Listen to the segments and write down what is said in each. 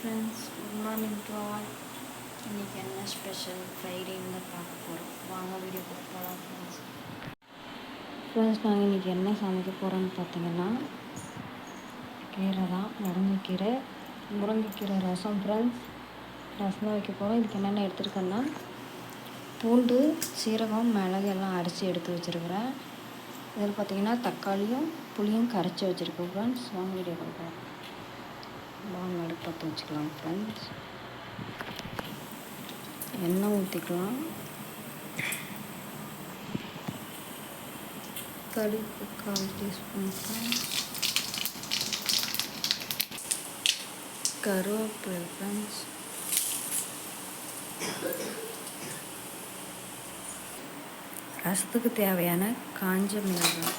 Friends, good morning to all. இன்றைக்கி என்ன special ஃப்ரைடேன்னு பார்க்க போகிறோம். வாங்க வீடியோக்குள்ளே போகலாம் ஃப்ரெண்ட்ஸ். நாங்கள் இன்றைக்கி என்ன சமைக்க போகிறோன்னு பார்த்தீங்கன்னா கீரை தான், முருங்கைக்கீரை ரசம் ஃப்ரெண்ட்ஸ். ரசம் தான் வைக்க போகிறோம். இதுக்கு என்னென்ன எடுத்துருக்கேன்னா பூண்டு, சீரகம், மிளகு எல்லாம் அரைச்சி எடுத்து வச்சுருக்கிறேன். இதில் பார்த்திங்கன்னா தக்காளியும் புளியும் கரைச்சி வச்சுருக்கோம் ஃப்ரெண்ட்ஸ். வாங்க வீடியோ கொடுக்கலாம். அடுப்பு பற்ற வச்சுக்கலாம் ஃப்ரெண்ட்ஸ். எண்ணெய் ஊற்றிக்கலாம். கடுகு 1/4 டீஸ்பூன் ஃப்ரெண்ட்ஸ். கருவேப்பிலை ஃப்ரெண்ட்ஸ். ரசத்துக்கு தேவையான காஞ்ச மிளகாய்.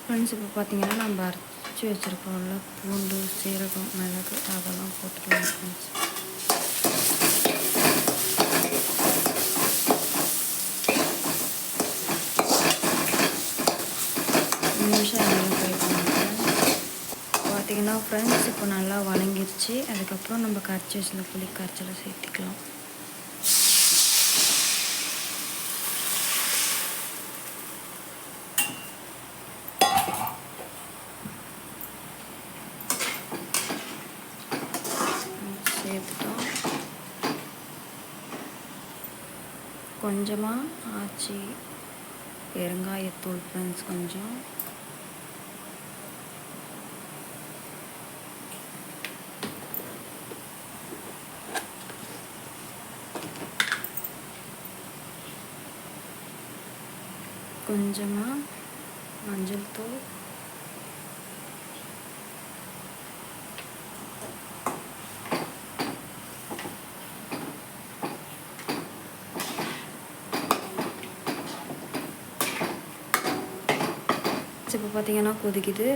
ஃப்ரெண்ட்ஸ், இப்போ பார்த்தீங்கன்னா நம்ம அரைச்சி வச்சுருக்கோம்ல பூண்டு, சீரகம், மிளகு அதெல்லாம் போட்டுக்கலாம் ஃப்ரெண்ட்ஸ். நிமிஷம் நல்லா ஃப்ரை பண்ணிக்கலாம். பார்த்தீங்கன்னா ஃப்ரெண்ட்ஸ் இப்போ நல்லா வணங்கிடுச்சு. அதுக்கப்புறம் நம்ம கரைச்சி வச்சுருந்த புளி கரைச்சலை சேர்த்துக்கலாம். சேர்த்துட்டோம். கொஞ்சமாக ஆச்சி பெருங்காயத்தூள் ஃப்ரெண்ட்ஸ். கொஞ்சமாக மஞ்சள் தூள், இப்போ பார்த்திங்கன்னா கொதிக்குது.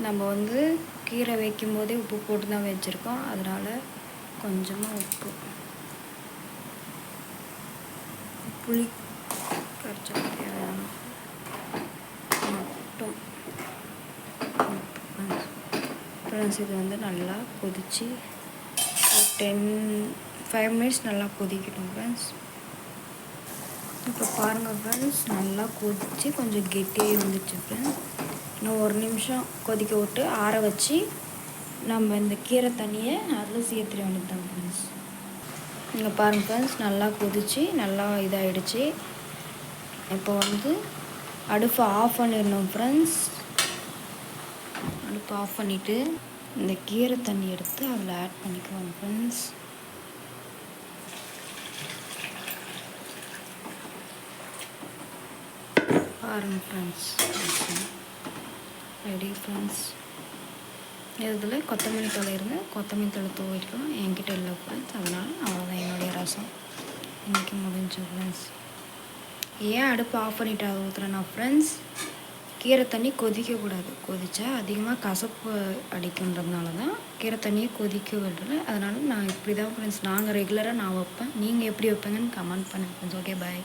நம்ம கீரை வைக்கும் போதே உப்பு போட்டு தான் வச்சுருக்கோம். அதனால் கொஞ்சமாக உப்பு, புளி கரைச்ச தேவையான மட்டும் ஃப்ரெண்ட்ஸ். இது நல்லா கொதித்து 5 மினிட்ஸ் நல்லா கொதிக்கட்டும் ஃப்ரெண்ட்ஸ். இப்போ பாருங்கள் ஃப்ரெண்ட்ஸ், நல்லா கொதித்து கொஞ்சம் கெட்டியாக வந்துச்சு ஃப்ரெண்ட்ஸ். இன்னும் 1 நிமிஷம் கொதிக்க விட்டு ஆற வச்சு நம்ம இந்த கீரை தண்ணியை அதில் சேர்த்துட வேண்டியதுதான் ஃப்ரெண்ட்ஸ். இங்கே பாருங்கள் ஃப்ரெண்ட்ஸ், நல்லா கொதித்து நல்லா இதாகிடுச்சு. இப்போ அடுப்பை ஆஃப் பண்ணிடணும் ஃப்ரெண்ட்ஸ். அடுப்பை ஆஃப் பண்ணிவிட்டு இந்த கீரை தண்ணி எடுத்து அதில் ஆட் பண்ணிக்குவோம் ஃப்ரெண்ட்ஸ். பாருங்கள் ஃப்ரெண்ட்ஸ், ரெடி ஃப்ரெண்ட்ஸ். இதில் கொத்தமல்லி தழை கொத்தமல்லி தழை தூவிக்கலாம். என்கிட்ட இல்லை ஃப்ரெண்ட்ஸ், அதனால் அவ்வளோதான் என்னுடைய ரசம் இன்றைக்கி முடிஞ்சு ஃப்ரெண்ட்ஸ். ஏன் அடுப்பு ஆஃப் பண்ணிவிட்டு அதை ஊற்றுறேன்னா ஃப்ரெண்ட்ஸ், கீரை தண்ணி கொதிக்கக்கூடாது. கொதித்தா அதிகமாக கசப்பு அடிக்குன்றதுனால தான் கீரை தண்ணியை கொதிக்க விடுறேன். அதனால் நான் இப்படி தான் ஃப்ரெண்ட்ஸ், நாங்கள் ரெகுலராக நான் வைப்பேன். நீங்கள் எப்படி வைப்பீங்கன்னு கமெண்ட் பண்ணுங்கள் ஃப்ரெண்ட்ஸ். ஓகே, பாய்.